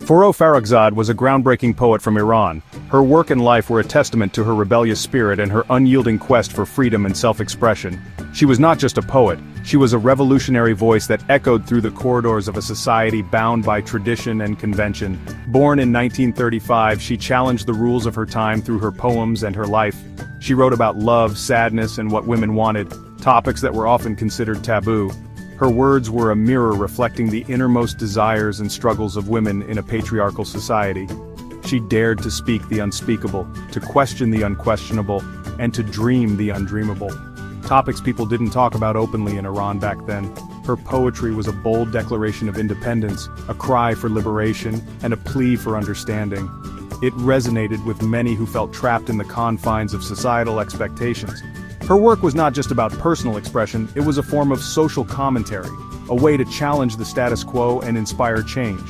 Forough Farrokhzad was a groundbreaking poet from Iran. Her work and life were a testament to her rebellious spirit and her unyielding quest for freedom and self-expression. She was not just a poet, she was a revolutionary voice that echoed through the corridors of a society bound by tradition and convention. Born in 1935, she challenged the rules of her time through her poems and her life. She wrote about love, sadness, and what women wanted, topics that were often considered taboo. Her words were a mirror reflecting the innermost desires and struggles of women in a patriarchal society. She dared to speak the unspeakable, to question the unquestionable, and to dream the undreamable. Topics people didn't talk about openly in Iran back then. Her poetry was a bold declaration of independence, a cry for liberation, and a plea for understanding. It resonated with many who felt trapped in the confines of societal expectations. Her work was not just about personal expression, it was a form of social commentary, a way to challenge the status quo and inspire change.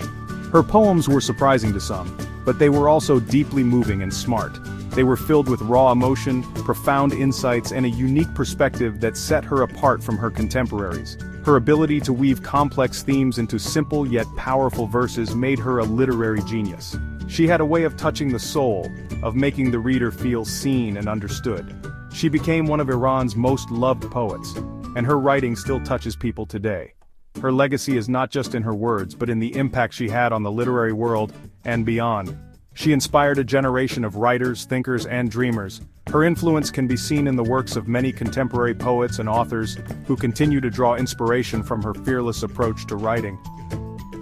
Her poems were surprising to some, but they were also deeply moving and smart. They were filled with raw emotion, profound insights, and a unique perspective that set her apart from her contemporaries. Her ability to weave complex themes into simple yet powerful verses made her a literary genius. She had a way of touching the soul, of making the reader feel seen and understood. She became one of Iran's most loved poets, and her writing still touches people today. Her legacy is not just in her words but in the impact she had on the literary world and beyond. She inspired a generation of writers, thinkers, and dreamers. Her influence can be seen in the works of many contemporary poets and authors who continue to draw inspiration from her fearless approach to writing.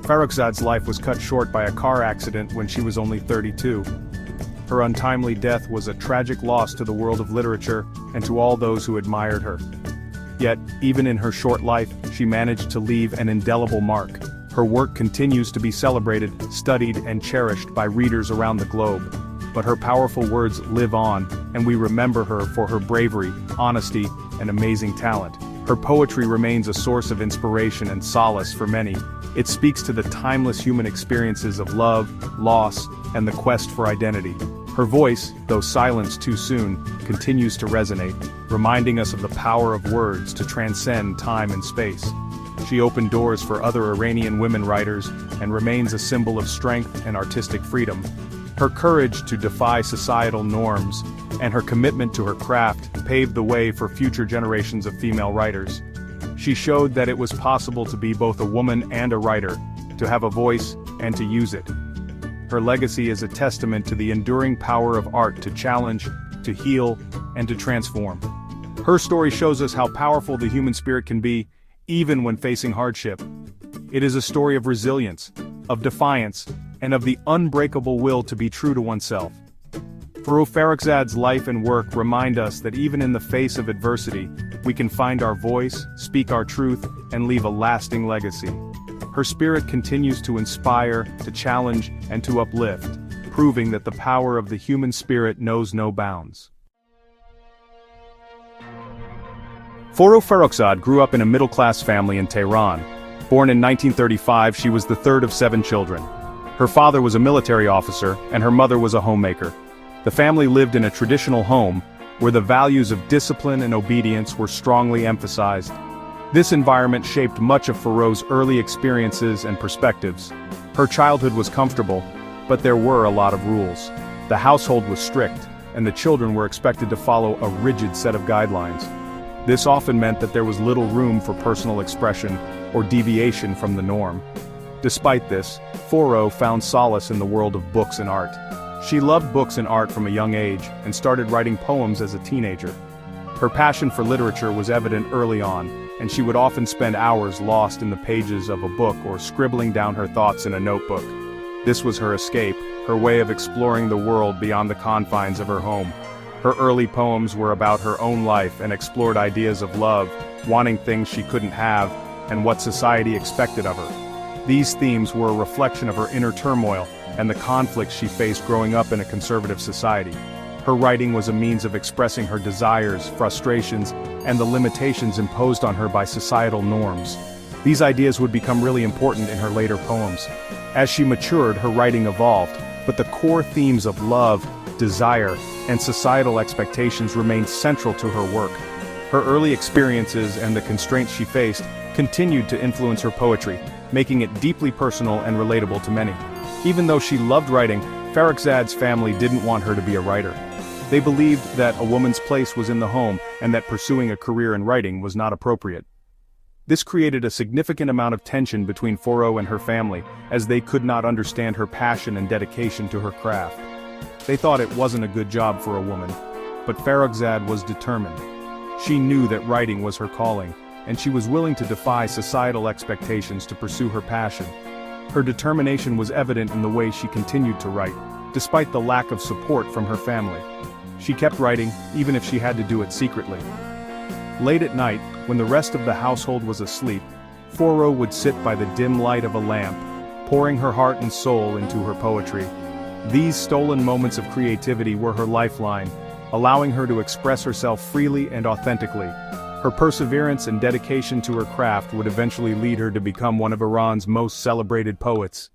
Farrokhzad's life was cut short by a car accident when she was only 32. Her untimely death was a tragic loss to the world of literature and to all those who admired her. Yet, even in her short life, she managed to leave an indelible mark. Her work continues to be celebrated, studied, and cherished by readers around the globe. But her powerful words live on, and we remember her for her bravery, honesty, and amazing talent. Her poetry remains a source of inspiration and solace for many. It speaks to the timeless human experiences of love, loss, and the quest for identity. Her voice, though silenced too soon, continues to resonate, reminding us of the power of words to transcend time and space. She opened doors for other Iranian women writers and remains a symbol of strength and artistic freedom. Her courage to defy societal norms and her commitment to her craft paved the way for future generations of female writers. She showed that it was possible to be both a woman and a writer, to have a voice and to use it. Her legacy is a testament to the enduring power of art to challenge, to heal, and to transform. Her story shows us how powerful the human spirit can be, even when facing hardship. It is a story of resilience, of defiance, and of the unbreakable will to be true to oneself. Forough Farrokhzad's life and work remind us that even in the face of adversity, we can find our voice, speak our truth, and leave a lasting legacy. Her spirit continues to inspire, to challenge, and to uplift, proving that the power of the human spirit knows no bounds. Forough Farrokhzad grew up in a middle-class family in Tehran. Born in 1935, she was the third of 7 children. Her father was a military officer, and her mother was a homemaker. The family lived in a traditional home, where the values of discipline and obedience were strongly emphasized. This environment shaped much of Forogh's early experiences and perspectives. Her childhood was comfortable, but there were a lot of rules. The household was strict, and the children were expected to follow a rigid set of guidelines. This often meant that there was little room for personal expression or deviation from the norm. Despite this, Forough found solace in the world of books and art. She loved books and art from a young age and started writing poems as a teenager. Her passion for literature was evident early on, and she would often spend hours lost in the pages of a book or scribbling down her thoughts in a notebook. This was her escape, her way of exploring the world beyond the confines of her home. Her early poems were about her own life and explored ideas of love, wanting things she couldn't have, and what society expected of her. These themes were a reflection of her inner turmoil and the conflicts she faced growing up in a conservative society. Her writing was a means of expressing her desires, frustrations, and the limitations imposed on her by societal norms. These ideas would become really important in her later poems. As she matured, her writing evolved, but the core themes of love, desire, and societal expectations remained central to her work. Her early experiences and the constraints she faced continued to influence her poetry, making it deeply personal and relatable to many. Even though she loved writing, Farrokhzad's family didn't want her to be a writer. They believed that a woman's place was in the home and that pursuing a career in writing was not appropriate. This created a significant amount of tension between Forough and her family, as they could not understand her passion and dedication to her craft. They thought it wasn't a good job for a woman, but Farrokhzad was determined. She knew that writing was her calling, and she was willing to defy societal expectations to pursue her passion. Her determination was evident in the way she continued to write, despite the lack of support from her family. She kept writing, even if she had to do it secretly. Late at night, when the rest of the household was asleep, Forough would sit by the dim light of a lamp, pouring her heart and soul into her poetry. These stolen moments of creativity were her lifeline, allowing her to express herself freely and authentically. Her perseverance and dedication to her craft would eventually lead her to become one of Iran's most celebrated poets.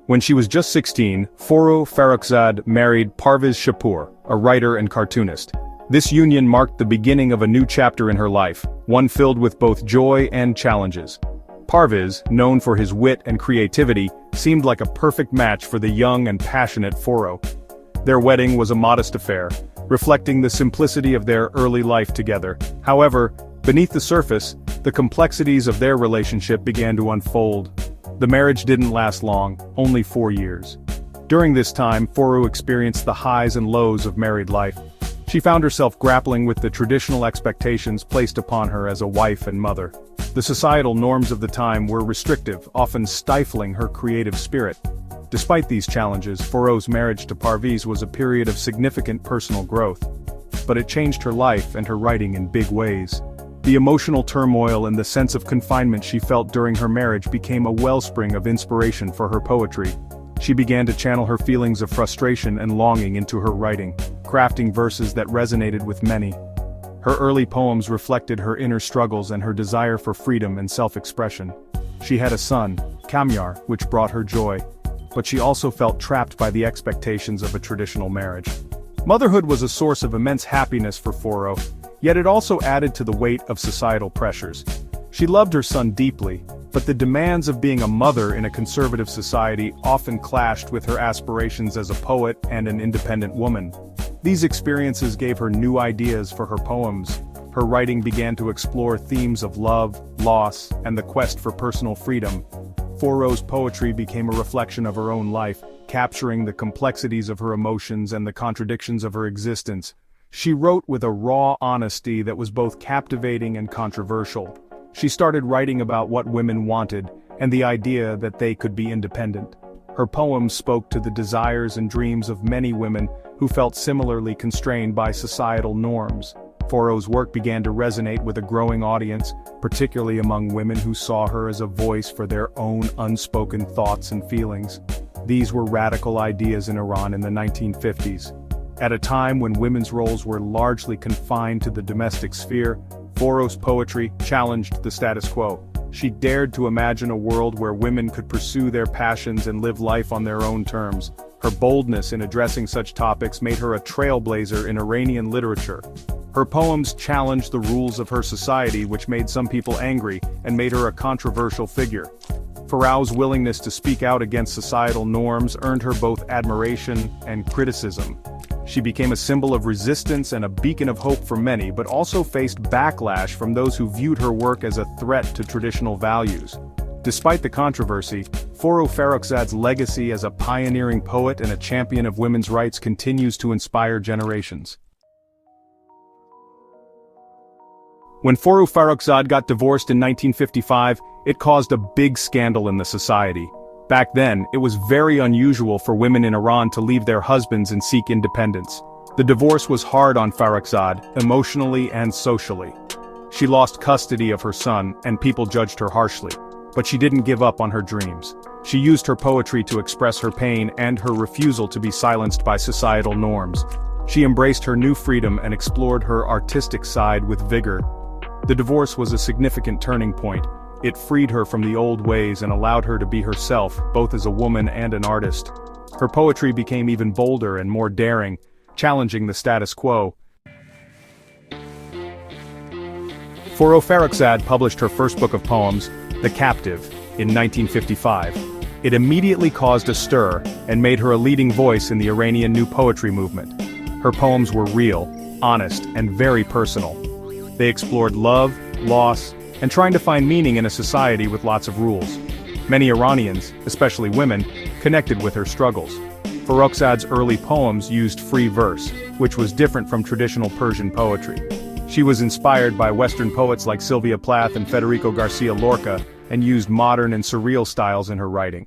When she was just 16, Forough Farrokhzad married Parviz Shapur, a writer and cartoonist. This union marked the beginning of a new chapter in her life, one filled with both joy and challenges. Parviz, known for his wit and creativity, seemed like a perfect match for the young and passionate Forough. Their wedding was a modest affair, reflecting the simplicity of their early life together. However, beneath the surface, the complexities of their relationship began to unfold. The marriage didn't last long, only 4 years. During this time, Forough experienced the highs and lows of married life. She found herself grappling with the traditional expectations placed upon her as a wife and mother. The societal norms of the time were restrictive, often stifling her creative spirit. Despite these challenges, Forough's marriage to Parviz was a period of significant personal growth. But it changed her life and her writing in big ways. The emotional turmoil and the sense of confinement she felt during her marriage became a wellspring of inspiration for her poetry. She began to channel her feelings of frustration and longing into her writing, crafting verses that resonated with many. Her early poems reflected her inner struggles and her desire for freedom and self-expression. She had a son, Kamyar, which brought her joy. But she also felt trapped by the expectations of a traditional marriage. Motherhood was a source of immense happiness for Forough, yet it also added to the weight of societal pressures. She loved her son deeply, but the demands of being a mother in a conservative society often clashed with her aspirations as a poet and an independent woman. These experiences gave her new ideas for her poems. Her writing began to explore themes of love, loss, and the quest for personal freedom. Forough's poetry became a reflection of her own life, capturing the complexities of her emotions and the contradictions of her existence. She wrote with a raw honesty that was both captivating and controversial. She started writing about what women wanted, and the idea that they could be independent. Her poems spoke to the desires and dreams of many women who felt similarly constrained by societal norms. Forough's work began to resonate with a growing audience, particularly among women who saw her as a voice for their own unspoken thoughts and feelings. These were radical ideas in Iran in the 1950s. At a time when women's roles were largely confined to the domestic sphere, Forough's poetry challenged the status quo. She dared to imagine a world where women could pursue their passions and live life on their own terms. Her boldness in addressing such topics made her a trailblazer in Iranian literature. Her poems challenged the rules of her society, which made some people angry and made her a controversial figure. Forough's willingness to speak out against societal norms earned her both admiration and criticism. She became a symbol of resistance and a beacon of hope for many, but also faced backlash from those who viewed her work as a threat to traditional values. Despite the controversy, Forough Farrokhzad's legacy as a pioneering poet and a champion of women's rights continues to inspire generations. When Forough Farrokhzad got divorced in 1955, it caused a big scandal in the society. Back then, it was very unusual for women in Iran to leave their husbands and seek independence. The divorce was hard on Farrokhzad, emotionally and socially. She lost custody of her son, and people judged her harshly. But she didn't give up on her dreams. She used her poetry to express her pain and her refusal to be silenced by societal norms. She embraced her new freedom and explored her artistic side with vigor. The divorce was a significant turning point. It freed her from the old ways and allowed her to be herself, both as a woman and an artist. Her poetry became even bolder and more daring, challenging the status quo. Forough Farrokhzad published her first book of poems, The Captive, in 1955. It immediately caused a stir and made her a leading voice in the Iranian new poetry movement. Her poems were real, honest, and very personal. They explored love, loss, and trying to find meaning in a society with lots of rules. Many Iranians, especially women, connected with her struggles. Farrokhzad's early poems used free verse, which was different from traditional Persian poetry. She was inspired by Western poets like Sylvia Plath and Federico Garcia Lorca, and used modern and surreal styles in her writing.